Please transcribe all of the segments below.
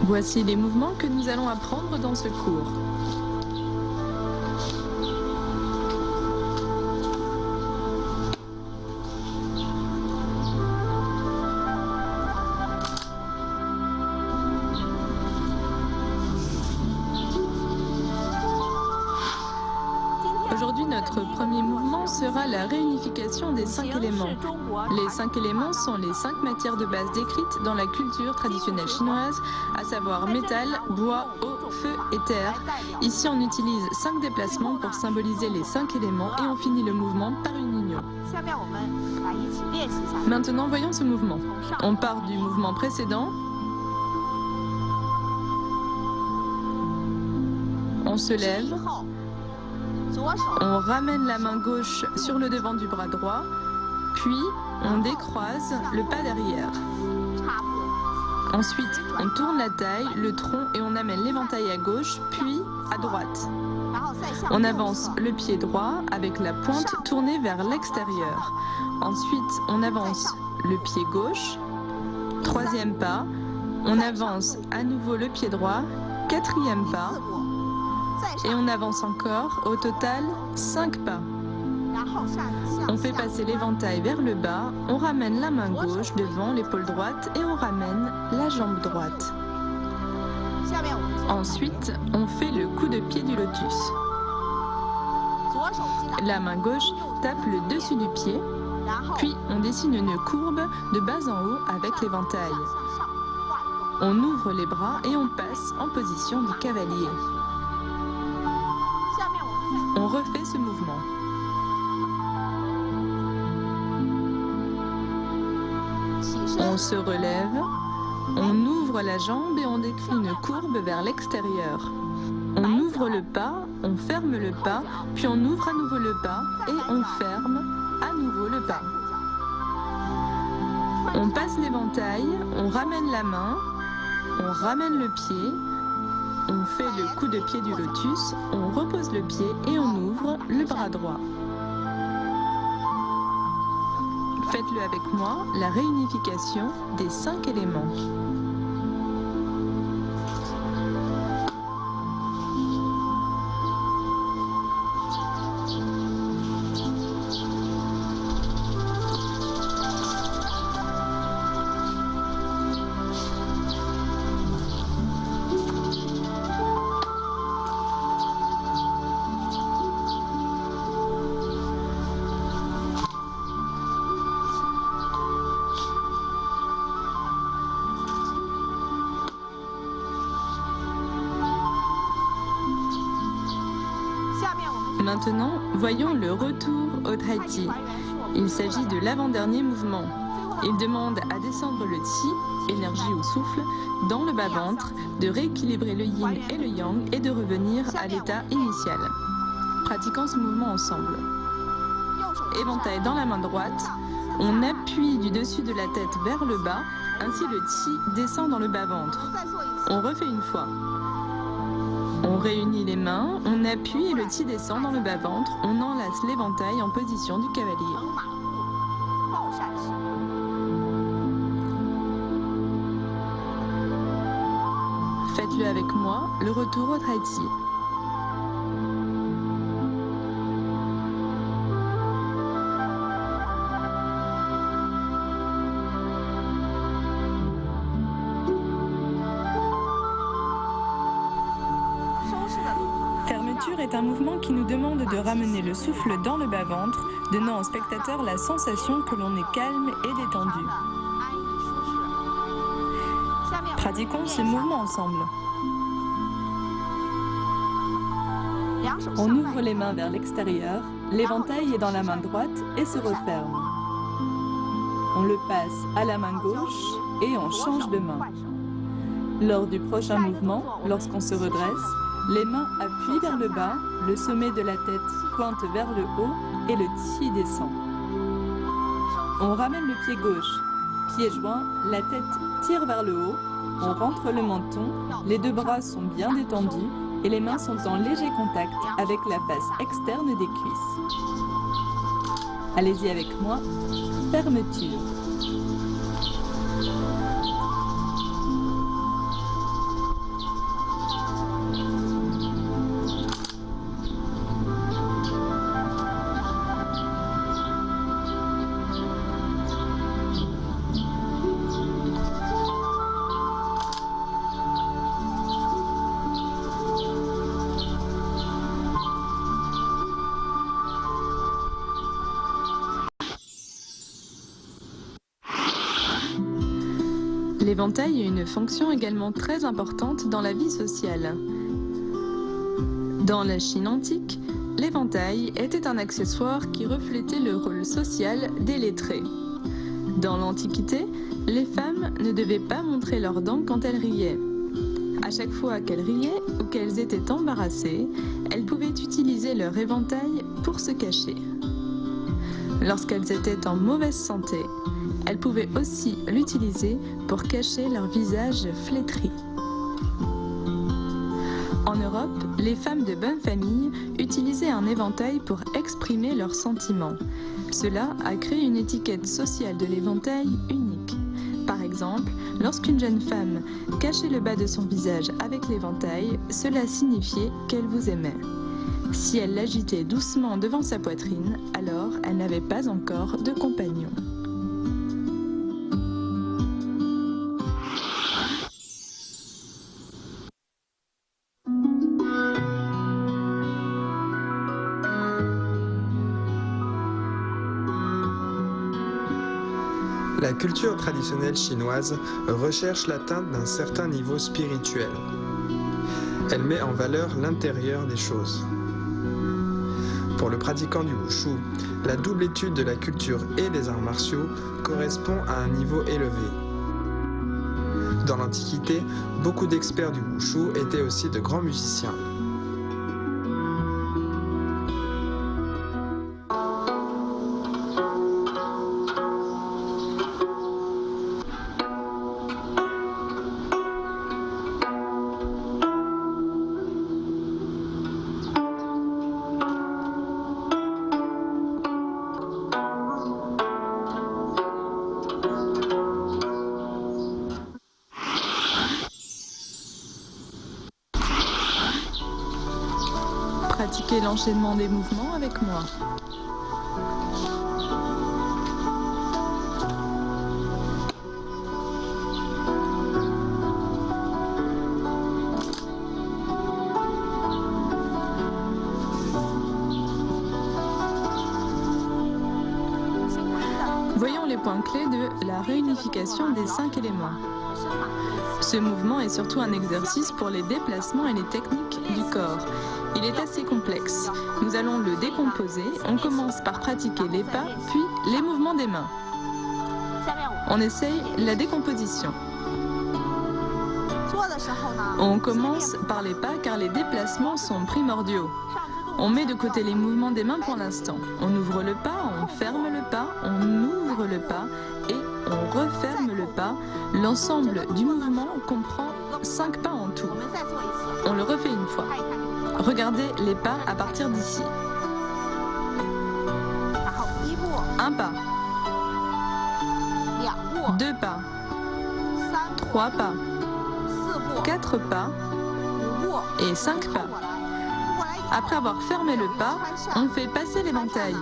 Voici les mouvements que nous allons apprendre dans ce cours. Aujourd'hui, notre premier mouvement sera la réunification des 5 éléments. Les 5 éléments sont les 5 matières de base décrites dans la culture traditionnelle chinoise, à savoir métal, bois, eau, feu et terre. Ici, on utilise 5 déplacements pour symboliser les 5 éléments et on finit le mouvement par une union. Maintenant, voyons ce mouvement. On part du mouvement précédent. On se lève. On ramène la main gauche sur le devant du bras droit, puis on décroise le pas derrière. Ensuite, on tourne la taille, le tronc et on amène l'éventail à gauche, puis à droite. On avance le pied droit avec la pointe tournée vers l'extérieur. Ensuite, on avance le pied gauche. Troisième pas, on avance à nouveau le pied droit. Quatrième pas. Et on avance encore, au total 5 pas. On fait passer l'éventail vers le bas, on ramène la main gauche devant l'épaule droite et on ramène la jambe droite. Ensuite, on fait le coup de pied du lotus. La main gauche tape le dessus du pied, puis on dessine une courbe de bas en haut avec l'éventail. On ouvre les bras et on passe en position du cavalier. On refait ce mouvement. On se relève, on ouvre la jambe et on décrit une courbe vers l'extérieur. On ouvre le pas, on ferme le pas, puis on ouvre à nouveau le pas et on ferme à nouveau le pas. On passe l'éventail, on ramène la main, on ramène le pied. On fait le coup de pied du lotus, on repose le pied et on ouvre le bras droit. Faites-le avec moi, la réunification des 5 éléments. Maintenant, voyons le retour au tai chi. Il s'agit de l'avant-dernier mouvement. Il demande à descendre le qi, énergie ou souffle, dans le bas-ventre, de rééquilibrer le yin et le yang et de revenir à l'état initial. Pratiquons ce mouvement ensemble. Éventail dans la main droite, on appuie du dessus de la tête vers le bas, ainsi le qi descend dans le bas-ventre. On refait une fois. On réunit les mains, on appuie et le qi descend dans le bas-ventre, on enlace l'éventail en position du cavalier. Faites-le avec moi, le retour au tai chi. Fermeture est un mouvement qui nous demande de ramener le souffle dans le bas-ventre, donnant au spectateur la sensation que l'on est calme et détendu. Pratiquons ce mouvement ensemble. On ouvre les mains vers l'extérieur, l'éventail est dans la main droite et se referme. On le passe à la main gauche et on change de main. Lors du prochain mouvement, lorsqu'on se redresse, les mains appuient vers le bas, le sommet de la tête pointe vers le haut et le qi descend. On ramène le pied gauche, pieds joints, la tête tire vers le haut, on rentre le menton, les deux bras sont bien détendus et les mains sont en léger contact avec la face externe des cuisses. Allez-y avec moi, fermeture. L'éventail a une fonction également très importante dans la vie sociale. Dans la Chine antique, l'éventail était un accessoire qui reflétait le rôle social des lettrés. Dans l'Antiquité, les femmes ne devaient pas montrer leurs dents quand elles riaient. À chaque fois qu'elles riaient ou qu'elles étaient embarrassées, elles pouvaient utiliser leur éventail pour se cacher. Lorsqu'elles étaient en mauvaise santé, elles pouvaient aussi l'utiliser pour cacher leur visage flétri. En Europe, les femmes de bonne famille utilisaient un éventail pour exprimer leurs sentiments. Cela a créé une étiquette sociale de l'éventail unique. Par exemple, lorsqu'une jeune femme cachait le bas de son visage avec l'éventail, cela signifiait qu'elle vous aimait. Si elle l'agitait doucement devant sa poitrine, alors elle n'avait pas encore de compagnon. La culture traditionnelle chinoise recherche l'atteinte d'un certain niveau spirituel. Elle met en valeur l'intérieur des choses. Pour le pratiquant du wushu, la double étude de la culture et des arts martiaux correspond à un niveau élevé. Dans l'Antiquité, beaucoup d'experts du wushu étaient aussi de grands musiciens. Pratiquez l'enchaînement des mouvements avec moi. Voyons les points clés de la réunification des 5 éléments. Ce mouvement est surtout un exercice pour les déplacements et les techniques du corps. Il est assez complexe. Nous allons le décomposer. On commence par pratiquer les pas, puis les mouvements des mains. On essaye la décomposition. On commence par les pas car les déplacements sont primordiaux. On met de côté les mouvements des mains pour l'instant. On ouvre le pas, on ferme le pas, on ouvre le pas et on referme le pas. L'ensemble du mouvement comprend 5 pas en tout. On le refait une fois. Regardez les pas à partir d'ici. 1 pas, 2 pas, 3 pas, 4 pas et 5 pas. Après avoir fermé le pas, on fait passer l'éventail.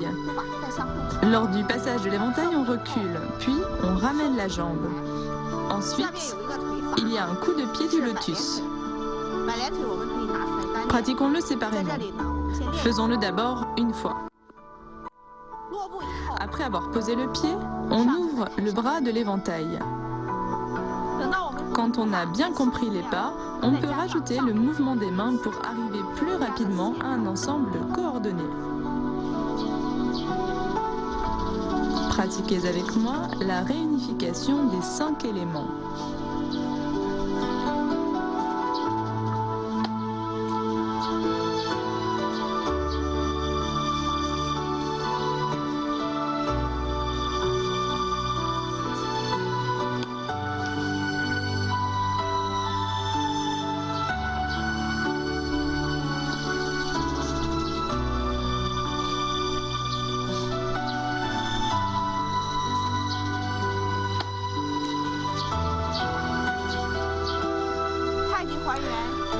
Lors du passage de l'éventail, on recule, puis on ramène la jambe. Ensuite, il y a un coup de pied du lotus. Pratiquons-le séparément. Faisons-le d'abord une fois. Après avoir posé le pied, on ouvre le bras de l'éventail. Quand on a bien compris les pas, on peut rajouter le mouvement des mains pour arriver plus rapidement à un ensemble coordonné. Pratiquez avec moi la réunification des 5 éléments.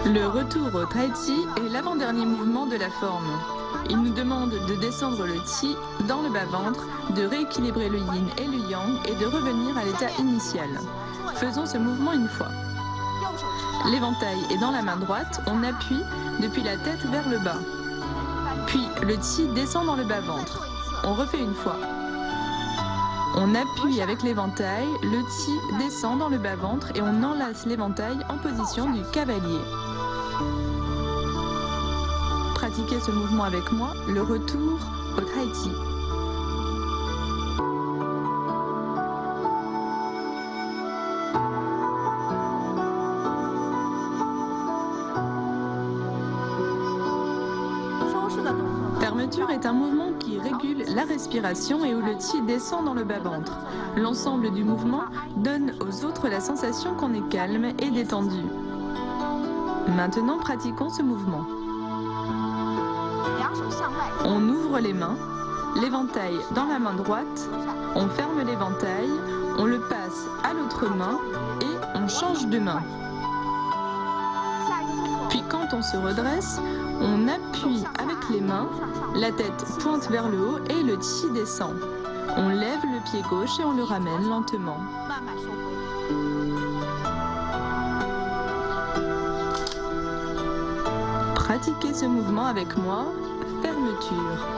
Le retour au Tai Chi est l'avant-dernier mouvement de la forme. Il nous demande de descendre le Qi dans le bas-ventre, de rééquilibrer le Yin et le Yang et de revenir à l'état initial. Faisons ce mouvement une fois. L'éventail est dans la main droite, on appuie depuis la tête vers le bas. Puis le Qi descend dans le bas-ventre. On refait une fois. On appuie avec l'éventail, le ti descend dans le bas-ventre et on enlace l'éventail en position du cavalier. Pratiquez ce mouvement avec moi, le retour au tai chi. Fermeture est un mouvement qui régule la respiration et où le chi descend dans le bas-ventre. L'ensemble du mouvement donne aux autres la sensation qu'on est calme et détendu. Maintenant, pratiquons ce mouvement. On ouvre les mains, l'éventail dans la main droite, on ferme l'éventail, on le passe à l'autre main et on change de main. Puis quand on se redresse, on appuie avec les mains, la tête pointe vers le haut et le chi descend. On lève le pied gauche et on le ramène lentement. Pratiquez ce mouvement avec moi, fermeture.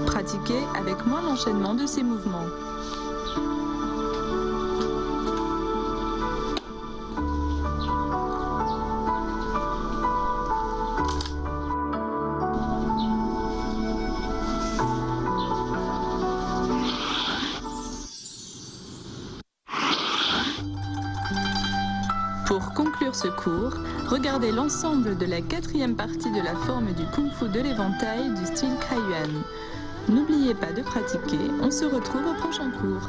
Pratiquez avec moi l'enchaînement de ces mouvements. Pour conclure ce cours, regardez l'ensemble de la 4e partie de la forme du Kung Fu de l'éventail du style Kaiyuan. N'oubliez pas de pratiquer, on se retrouve au prochain cours.